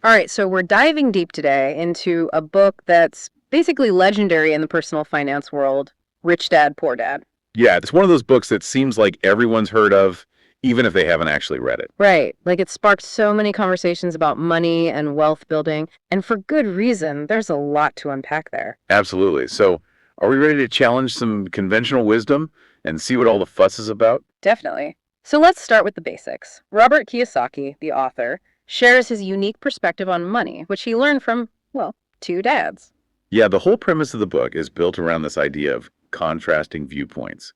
All right, so we're diving deep today into a book that's basically legendary in the personal finance world, Rich Dad, Poor Dad. Yeah, it's one of those books that seems like everyone's heard of, even if they haven't actually read it. Right, like it sparked so many conversations about money and wealth building, and for good reason. There's a lot to unpack there. Absolutely. So, are we ready to challenge some conventional wisdom and see what all the fuss is about? Definitely. So let's start with the basics. Robert Kiyosaki, the author, shares his unique perspective on money, which he learned from, well, two dads. Yeah, the whole premise of the book is built around this idea of contrasting viewpoints.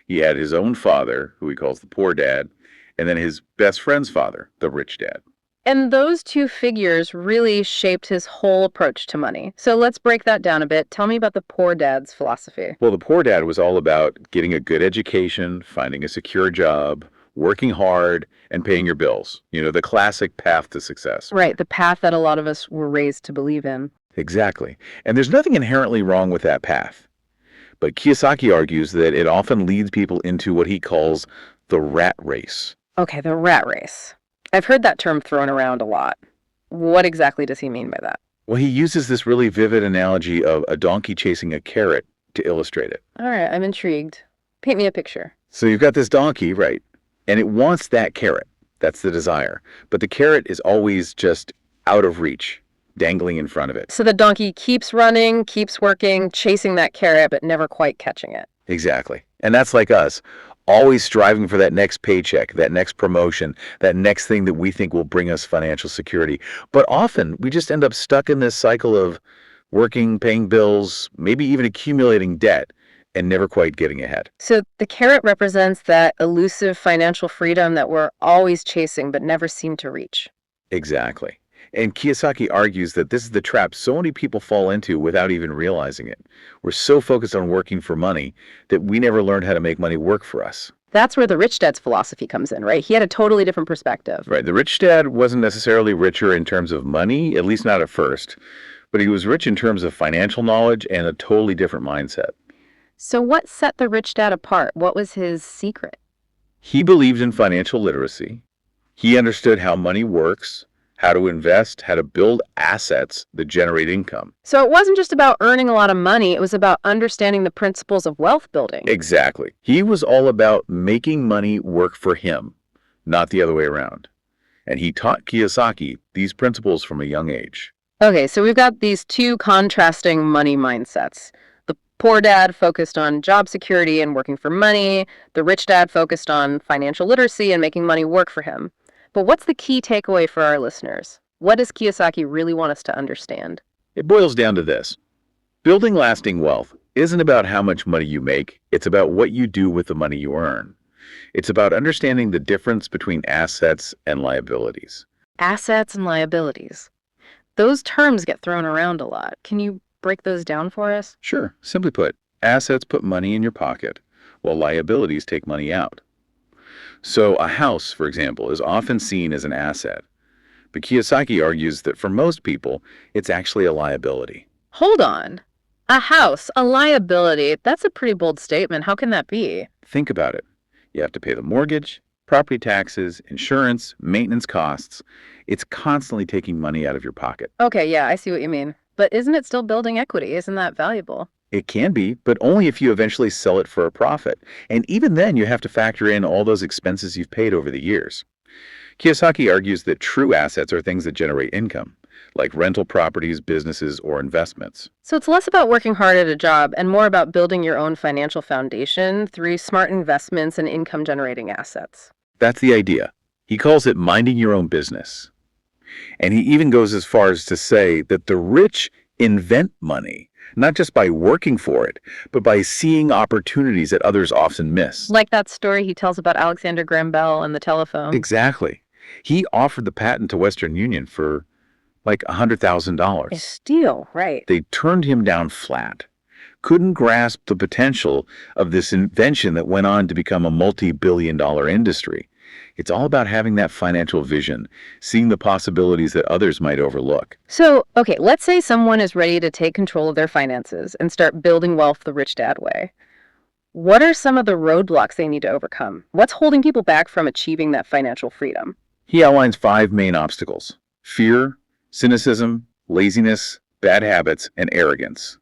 He had his own father, who he calls the poor dad, and then his best friend's father, the rich dad. And those two figures really shaped his whole approach to money. So let's break that down a bit. Tell me about the poor dad's philosophy. Well, the poor dad was all about getting a good education, finding a secure job, working hard, and paying your bills. The classic path to success. Right, the path that a lot of us were raised to believe in. Exactly. And there's nothing inherently wrong with that path. But Kiyosaki argues that it often leads people into what he calls the rat race. Okay, the rat race. I've heard that term thrown around a lot. What exactly does he mean by that? Well, he uses this really vivid analogy of a donkey chasing a carrot to illustrate it. All right, I'm intrigued. Paint me a picture. So you've got this donkey, right? And it wants that carrot. That's the desire. But the carrot is always just out of reach, dangling in front of it. So the donkey keeps running, keeps working, chasing that carrot, but never quite catching it. Exactly. And that's like us, always striving for that next paycheck, that next promotion, that next thing that we think will bring us financial security. But often we just end up stuck in this cycle of working, paying bills, maybe even accumulating debt, and never quite getting ahead. So the carrot represents that elusive financial freedom that we're always chasing but never seem to reach. Exactly. And Kiyosaki argues that this is the trap so many people fall into without even realizing it. We're so focused on working for money that we never learned how to make money work for us. That's where the rich dad's philosophy comes in, right? He had a totally different perspective. Right. The rich dad wasn't necessarily richer in terms of money, at least not at first, but he was rich in terms of financial knowledge and a totally different mindset. So what set the rich dad apart? What was his secret? He believed in financial literacy. He understood how money works, how to invest, how to build assets that generate income. So it wasn't just about earning a lot of money, it was about understanding the principles of wealth building. Exactly. He was all about making money work for him, not the other way around. And he taught Kiyosaki these principles from a young age. Okay, so we've got these two contrasting money mindsets. The poor dad focused on job security and working for money. The rich dad focused on financial literacy and making money work for him. But what's the key takeaway for our listeners? What does Kiyosaki really want us to understand? It boils down to this. Building lasting wealth isn't about how much money you make. It's about what you do with the money you earn. It's about understanding the difference between assets and liabilities. Assets and liabilities. Those terms get thrown around a lot. Can you break those down for us? Sure. Simply put, assets put money in your pocket, while liabilities take money out. So a house, for example, is often seen as an asset. But Kiyosaki argues that for most people, it's actually a liability. Hold on. A house, a liability. That's a pretty bold statement. How can that be? Think about it. You have to pay the mortgage, property taxes, insurance, maintenance costs. It's constantly taking money out of your pocket. Okay, yeah, I see what you mean. But isn't it still building equity? Isn't that valuable? It can be, but only if you eventually sell it for a profit. And even then, you have to factor in all those expenses you've paid over the years. Kiyosaki argues that true assets are things that generate income, like rental properties, businesses, or investments. So it's less about working hard at a job and more about building your own financial foundation through smart investments and income-generating assets. That's the idea. He calls it minding your own business. And he even goes as far as to say that the rich invent money, not just by working for it, but by seeing opportunities that others often miss. Like that story he tells about Alexander Graham Bell and the telephone. Exactly. He offered the patent to Western Union for like $100,000. A steal, right. They turned him down flat. Couldn't grasp the potential of this invention that went on to become a multi-billion-dollar industry. It's all about having that financial vision, seeing the possibilities that others might overlook. So, okay, let's say someone is ready to take control of their finances and start building wealth the rich dad way. What are some of the roadblocks they need to overcome? What's holding people back from achieving that financial freedom? He outlines 5 main obstacles: fear, Cynicism, laziness, bad habits, and arrogance.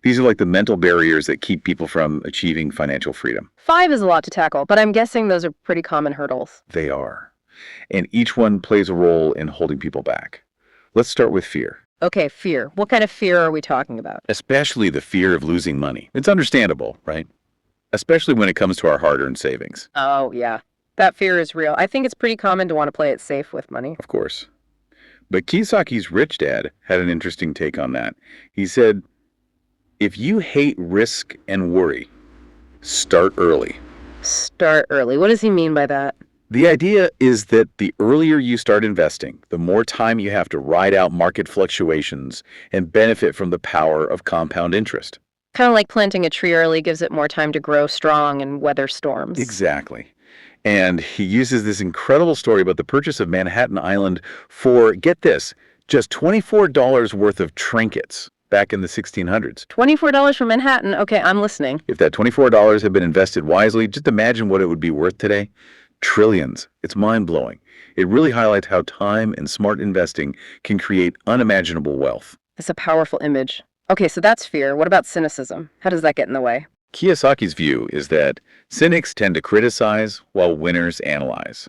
These are like the mental barriers that keep people from achieving financial freedom. 5 is a lot to tackle, but I'm guessing those are pretty common hurdles. They are. And each one plays a role in holding people back. Let's start with fear. Okay, fear. What kind of fear are we talking about? Especially the fear of losing money. It's understandable, right? Especially when it comes to our hard-earned savings. Oh, yeah. That fear is real. I think it's pretty common to want to play it safe with money. Of course. But Kiyosaki's rich dad had an interesting take on that. He said, if you hate risk and worry, start early. Start early. What does he mean by that? The idea is that the earlier you start investing, the more time you have to ride out market fluctuations and benefit from the power of compound interest. Kind of like planting a tree early gives it more time to grow strong and weather storms. Exactly. And he uses this incredible story about the purchase of Manhattan Island for, get this, just $24 worth of trinkets back in the 1600s. $24 for Manhattan. Okay, I'm listening. If that $24 had been invested wisely, just imagine what it would be worth today. Trillions. It's mind-blowing. It really highlights how time and smart investing can create unimaginable wealth. That's a powerful image. Okay, so that's fear. What about cynicism? How does that get in the way? Kiyosaki's view is that cynics tend to criticize while winners analyze.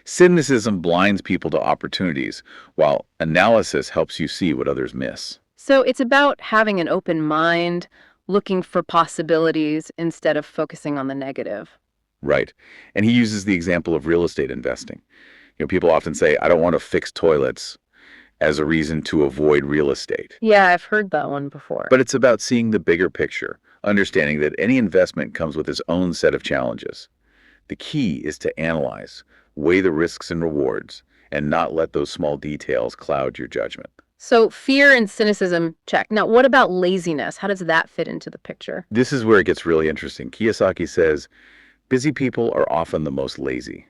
Cynicism blinds people to opportunities, while analysis helps you see what others miss. So it's about having an open mind, looking for possibilities instead of focusing on the negative. Right. And he uses the example of real estate investing. People often say, I don't want to fix toilets as a reason to avoid real estate. Yeah, I've heard that one before. But it's about seeing the bigger picture, understanding that any investment comes with its own set of challenges. The key is to analyze, weigh the risks and rewards, and not let those small details cloud your judgment. So fear and cynicism, check. Now, what about laziness? How does that fit into the picture? This is where it gets really interesting. Kiyosaki says, busy people are often the most lazy.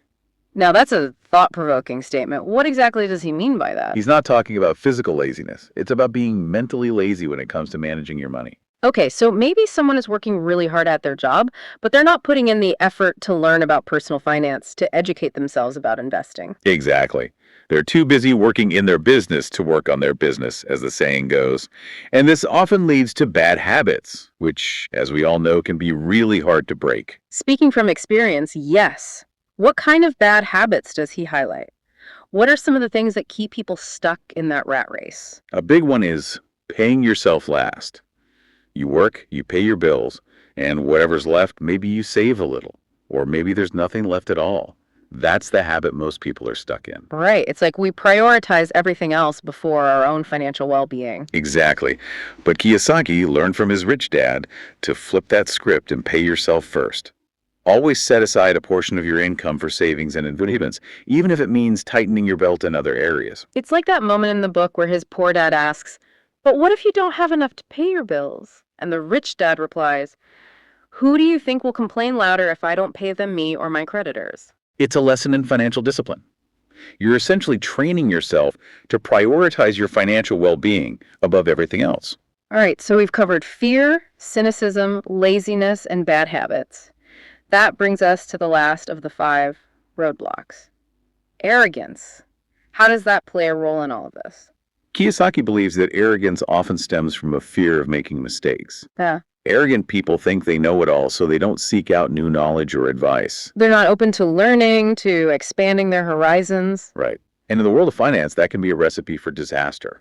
Now, that's a thought-provoking statement. What exactly does he mean by that? He's not talking about physical laziness. It's about being mentally lazy when it comes to managing your money. Okay, so maybe someone is working really hard at their job, but they're not putting in the effort to learn about personal finance, to educate themselves about investing. Exactly. They're too busy working in their business to work on their business, as the saying goes. And this often leads to bad habits, which, as we all know, can be really hard to break. Speaking from experience, yes. What kind of bad habits does he highlight? What are some of the things that keep people stuck in that rat race? A big one is paying yourself last. You work, you pay your bills, and whatever's left, maybe you save a little, or maybe there's nothing left at all. That's the habit most people are stuck in. Right. It's like we prioritize everything else before our own financial well-being. Exactly. But Kiyosaki learned from his rich dad to flip that script and pay yourself first. Always set aside a portion of your income for savings and investments, even if it means tightening your belt in other areas. It's like that moment in the book where his poor dad asks, "But what if you don't have enough to pay your bills?" And the rich dad replies, "Who do you think will complain louder if I don't pay them, me or my creditors?" It's a lesson in financial discipline. You're essentially training yourself to prioritize your financial well-being above everything else. All right, so we've covered fear, cynicism, laziness, and bad habits. That brings us to the last of the 5 roadblocks. Arrogance. How does that play a role in all of this? Kiyosaki believes that arrogance often stems from a fear of making mistakes. Yeah. Arrogant people think they know it all, so they don't seek out new knowledge or advice. They're not open to learning, to expanding their horizons. Right. And in the world of finance, that can be a recipe for disaster.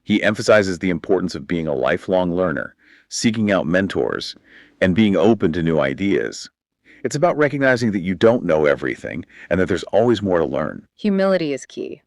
He emphasizes the importance of being a lifelong learner, seeking out mentors, and being open to new ideas. It's about recognizing that you don't know everything and that there's always more to learn. Humility is key.